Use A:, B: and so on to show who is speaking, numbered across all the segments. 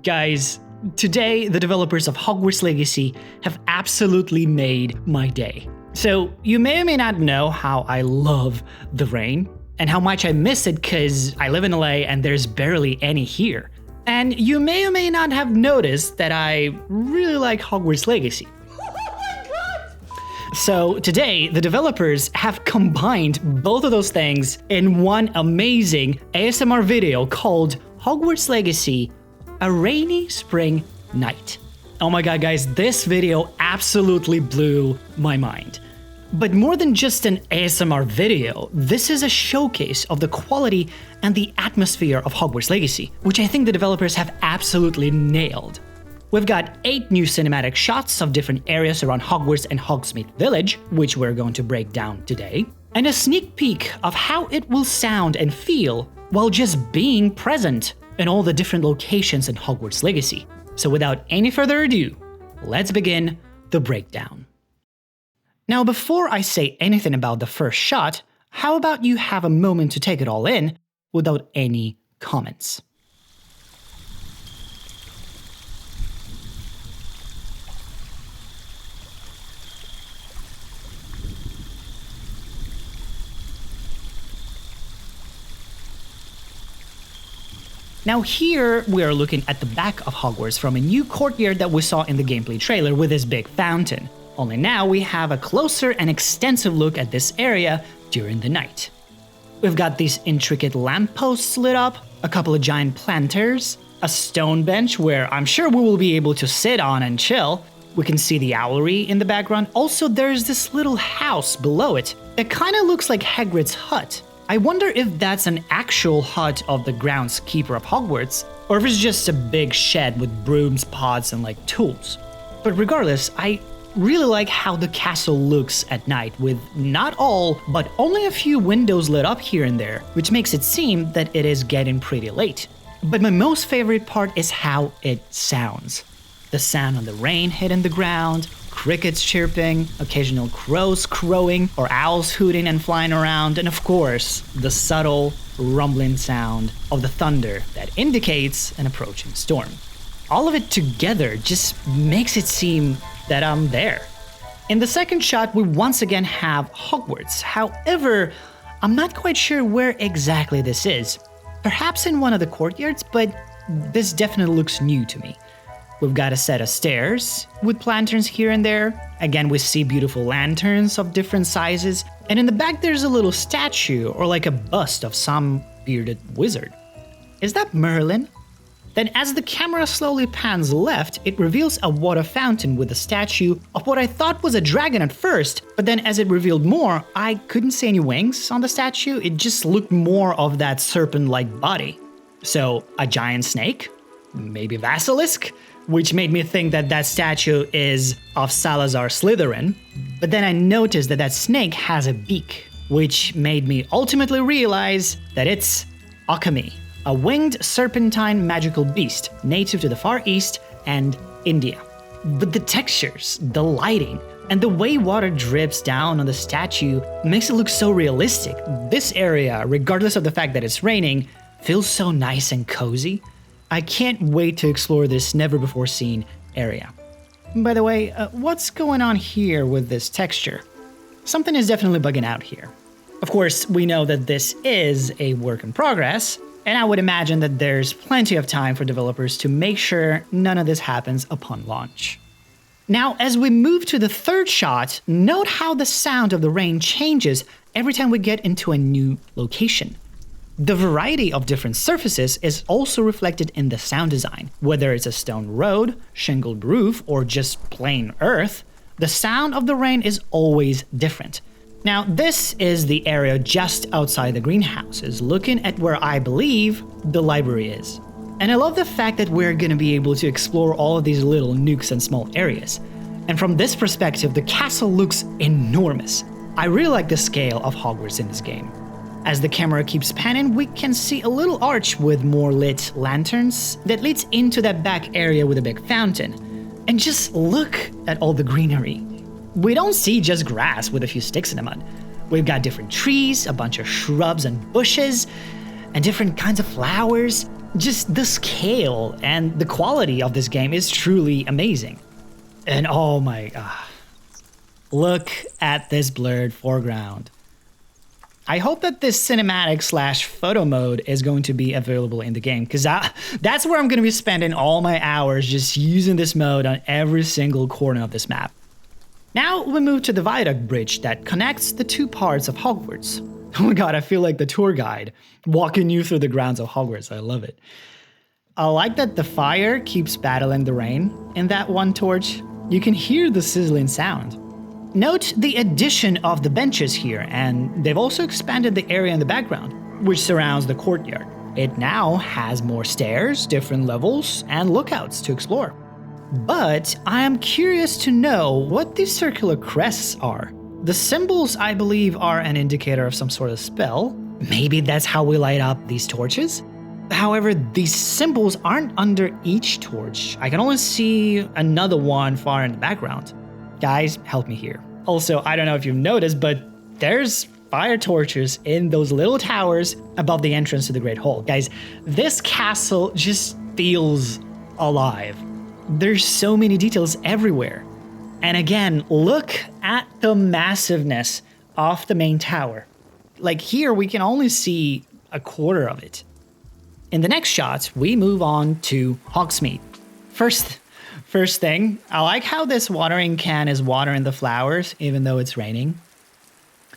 A: Guys, today the developers of Hogwarts Legacy have absolutely made my day. So you may or may not know how I love the rain and how much I miss it because I live in LA and there's barely any here. And you may or may not have noticed that I really like Hogwarts Legacy. So today, the developers have combined both of those things in one amazing ASMR video called Hogwarts Legacy, A Rainy Spring Night. Oh my god, guys, this video absolutely blew my mind. But more than just an ASMR video, this is a showcase of the quality and the atmosphere of Hogwarts Legacy, which I think the developers have absolutely nailed. We've got 8 new cinematic shots of different areas around Hogwarts and Hogsmeade Village, which we're going to break down today, and a sneak peek of how it will sound and feel while just being present in all the different locations in Hogwarts Legacy. So without any further ado, let's begin the breakdown. Now, before I say anything about the first shot, how about you have a moment to take it all in without any comments? Now here, we are looking at the back of Hogwarts from a new courtyard that we saw in the gameplay trailer with this big fountain. Only now we have a closer and extensive look at this area during the night. We've got these intricate lampposts lit up, a couple of giant planters, a stone bench where I'm sure we will be able to sit on and chill. We can see the owlery in the background. Also, there's this little house below it that kind of looks like Hagrid's hut. I wonder if that's an actual hut of the groundskeeper of Hogwarts, or if it's just a big shed with brooms, pots, and like tools. But regardless, I really like how the castle looks at night, with not all, but only a few windows lit up here and there, which makes it seem that it is getting pretty late. But my most favorite part is how it sounds. The sound of the rain hitting the ground, crickets chirping, occasional crows crowing, or owls hooting and flying around, and of course, the subtle rumbling sound of the thunder that indicates an approaching storm. All of it together just makes it seem that I'm there. In the second shot, we once again have Hogwarts. However, I'm not quite sure where exactly this is. Perhaps in one of the courtyards, but this definitely looks new to me. We've got a set of stairs with lanterns here and there. Again, we see beautiful lanterns of different sizes. And in the back, there's a little statue or like a bust of some bearded wizard. Is that Merlin? Then as the camera slowly pans left, it reveals a water fountain with a statue of what I thought was a dragon at first, but then as it revealed more, I couldn't see any wings on the statue. It just looked more of that serpent-like body. So a giant snake? Maybe basilisk? Which made me think that that statue is of Salazar Slytherin. But then I noticed that that snake has a beak, which made me ultimately realize that it's Occamy, a winged serpentine magical beast native to the Far East and India. But the textures, the lighting, and the way water drips down on the statue makes it look so realistic. This area, regardless of the fact that it's raining, feels so nice and cozy. I can't wait to explore this never-before-seen area. By the way, what's going on here with this texture? Something is definitely bugging out here. Of course, we know that this is a work in progress, and I would imagine that there's plenty of time for developers to make sure none of this happens upon launch. Now, as we move to the third shot, note how the sound of the rain changes every time we get into a new location. The variety of different surfaces is also reflected in the sound design. Whether it's a stone road, shingled roof, or just plain earth, the sound of the rain is always different. Now, this is the area just outside the greenhouses, looking at where I believe the library is. And I love the fact that we're going to be able to explore all of these little nooks and small areas. And from this perspective, the castle looks enormous. I really like the scale of Hogwarts in this game. As the camera keeps panning, we can see a little arch with more lit lanterns that leads into that back area with a big fountain. And just look at all the greenery. We don't see just grass with a few sticks in the mud. We've got different trees, a bunch of shrubs and bushes, and different kinds of flowers. Just the scale and the quality of this game is truly amazing. And oh my god, look at this blurred foreground. I hope that this cinematic / photo mode is going to be available in the game, because that's where I'm going to be spending all my hours, just using this mode on every single corner of this map. Now we move to the viaduct bridge that connects the two parts of Hogwarts. Oh my god, I feel like the tour guide, walking you through the grounds of Hogwarts. I love it. I like that the fire keeps battling the rain in that one torch. You can hear the sizzling sound. Note the addition of the benches here, and they've also expanded the area in the background, which surrounds the courtyard. It now has more stairs, different levels, and lookouts to explore. But I am curious to know what these circular crests are. The symbols, I believe, are an indicator of some sort of spell. Maybe that's how we light up these torches? However, these symbols aren't under each torch. I can only see another one far in the background. Guys, help me here. Also, I don't know if you've noticed, but there's fire torches in those little towers above the entrance to the Great Hall. Guys, this castle just feels alive. There's so many details everywhere. And again, look at the massiveness of the main tower. Like here, we can only see a quarter of it. In the next shot, we move on to Hogsmeade. First thing, I like how this watering can is watering the flowers even though it's raining.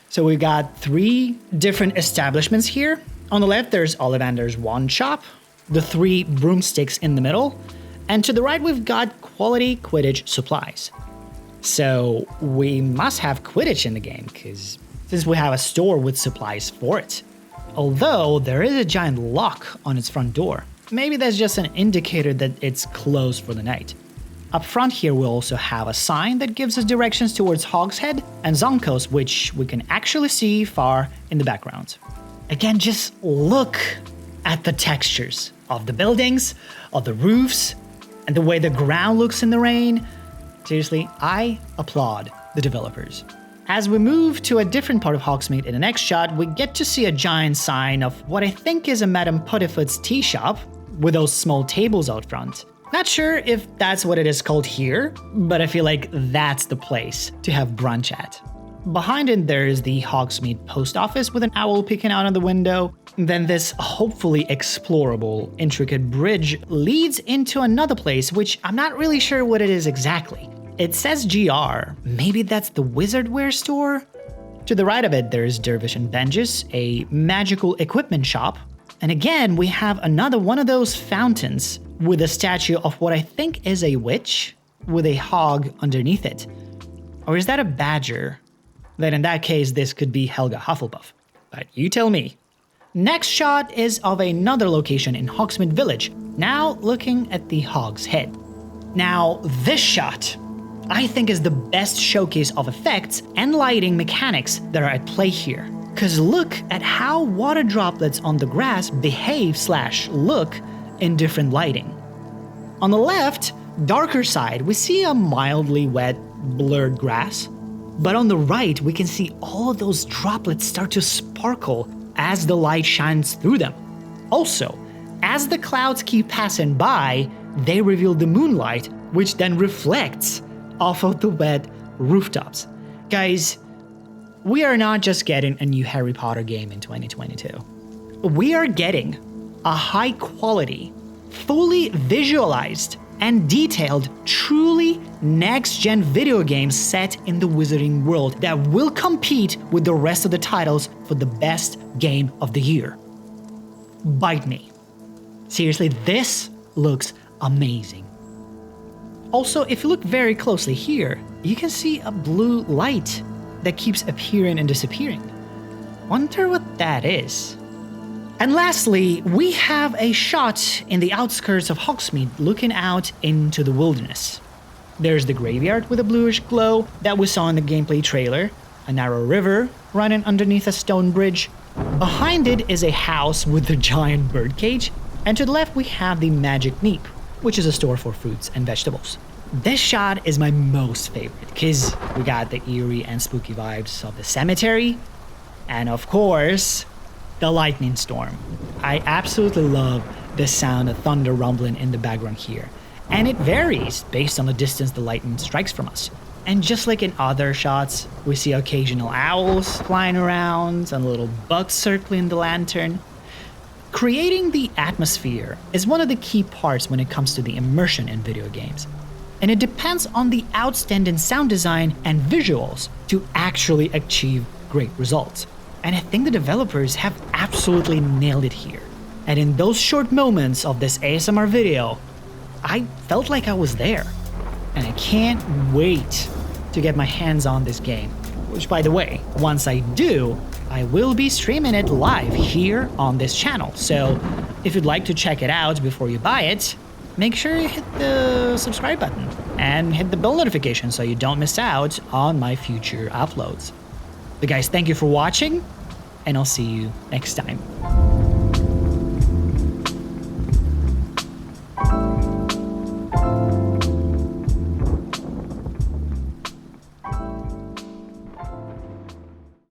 A: So we got 3 different establishments here. On the left, there's Ollivander's wand shop, the 3 broomsticks in the middle, and to the right, we've got quality Quidditch supplies. So we must have Quidditch in the game, because since we have a store with supplies for it. Although there is a giant lock on its front door. Maybe that's just an indicator that it's closed for the night. Up front here, we also have a sign that gives us directions towards Hogshead and Zonkos, which we can actually see far in the background. Again, just look at the textures of the buildings, of the roofs, and the way the ground looks in the rain. Seriously, I applaud the developers. As we move to a different part of Hogsmeade in the next shot, we get to see a giant sign of what I think is a Madame Puttyfoot's tea shop, with those small tables out front. Not sure if that's what it is called here, but I feel like that's the place to have brunch at. Behind it, there is the Hogsmeade post office with an owl peeking out of the window. Then this hopefully explorable, intricate bridge leads into another place, which I'm not really sure what it is exactly. It says GR, maybe that's the wizardware store? To the right of it, there's Dervish and Benjis, a magical equipment shop. And again, we have another one of those fountains with a statue of what I think is a witch with a hog underneath it. Or is that a badger? Then in that case, this could be Helga Hufflepuff. But you tell me. Next shot is of another location in Hogsmeade Village, now looking at the Hog's Head. Now, this shot, I think, is the best showcase of effects and lighting mechanics that are at play here. Cause look at how water droplets on the grass behave / look in different lighting. On the left, darker side, we see a mildly wet, blurred grass. But on the right, we can see all of those droplets start to sparkle as the light shines through them. Also, as the clouds keep passing by, they reveal the moonlight, which then reflects off of the wet rooftops. Guys, we are not just getting a new Harry Potter game in 2022. We are getting a high quality, fully visualized and detailed, truly next-gen video game set in the Wizarding world that will compete with the rest of the titles for the best game of the year. Bite me. Seriously, this looks amazing. Also, if you look very closely here, you can see a blue light that keeps appearing and disappearing. Wonder what that is. And lastly, we have a shot in the outskirts of Hogsmeade looking out into the wilderness. There's the graveyard with a bluish glow that we saw in the gameplay trailer, a narrow river running underneath a stone bridge. Behind it is a house with a giant birdcage, and to the left we have the Magic Neep, which is a store for fruits and vegetables. This shot is my most favorite because we got the eerie and spooky vibes of the cemetery, and of course, the lightning storm. I absolutely love the sound of thunder rumbling in the background here. And it varies based on the distance the lightning strikes from us. And just like in other shots, we see occasional owls flying around and little bugs circling the lantern. Creating the atmosphere is one of the key parts when it comes to the immersion in video games. And it depends on the outstanding sound design and visuals to actually achieve great results. And I think the developers have absolutely nailed it here. And in those short moments of this ASMR video, I felt like I was there. And I can't wait to get my hands on this game. Which, by the way, once I do, I will be streaming it live here on this channel. So if you'd like to check it out before you buy it, make sure you hit the subscribe button and hit the bell notification so you don't miss out on my future uploads. But guys, thank you for watching, and I'll see you next time.